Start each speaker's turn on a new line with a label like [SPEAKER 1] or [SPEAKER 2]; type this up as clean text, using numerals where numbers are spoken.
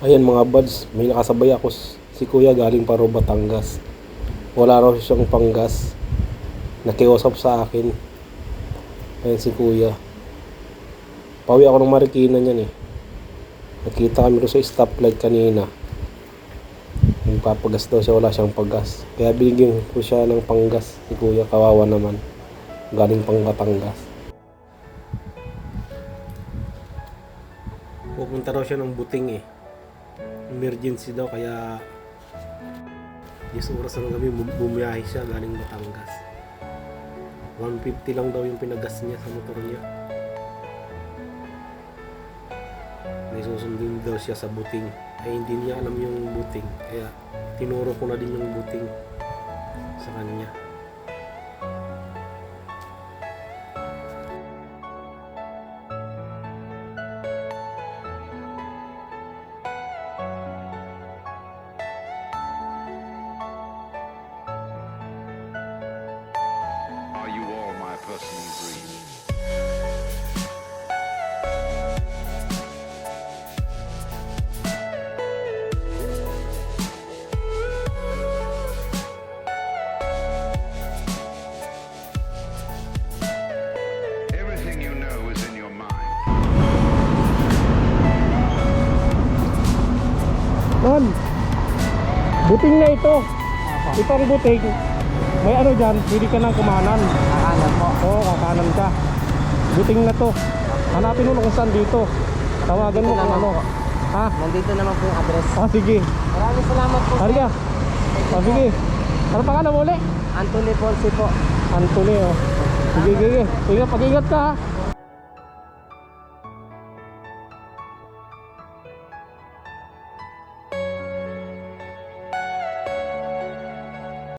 [SPEAKER 1] Ayan mga buds, may nakasabay ako si kuya galing pa Batangas. Wala raw siyang panggas. Nakiusap sa akin. Ayan si kuya. Pauwi ako ng Marikina niyan eh. Nakita kami doon sa stoplight kanina. Nagpapagas daw siya, wala siyang paggas. Kaya binigyan ko siya ng panggas. Si kuya, kawawa naman. Galing pang Batangas. Pupunta daw siya ng Buting eh. Emergency daw, kaya 10 oras ng gabi bumiyahe siya galing Batangas. 150 lang daw yung pinagas niya sa motor niya. May susundin daw siya sa Buting. Ay hindi niya alam yung Buting, kaya tinuro ko na din yung Buting sa kanya.
[SPEAKER 2] Are you all my personal dreams? Everything you know is in your mind.
[SPEAKER 1] Man, Buting na ito. Itong Buting. May ano dyan, pwede ka nang kumanan.
[SPEAKER 3] Kakanan po.
[SPEAKER 1] Oo, kakanan ka. Buting na to. Hanapin mo kung saan dito. Tawagan mo
[SPEAKER 3] Dito
[SPEAKER 1] kung
[SPEAKER 3] naman
[SPEAKER 1] ano.
[SPEAKER 3] po.
[SPEAKER 1] Ha?
[SPEAKER 3] Nandito naman po yung address.
[SPEAKER 1] Ah, sige.
[SPEAKER 3] Maraming salamat po.
[SPEAKER 1] Halika. Ah, sige. Ano pa ka na muli?
[SPEAKER 3] Anthony Ponce po.
[SPEAKER 1] Anthony, oh. Sige, sige. Sige, pag-ingat ka ha.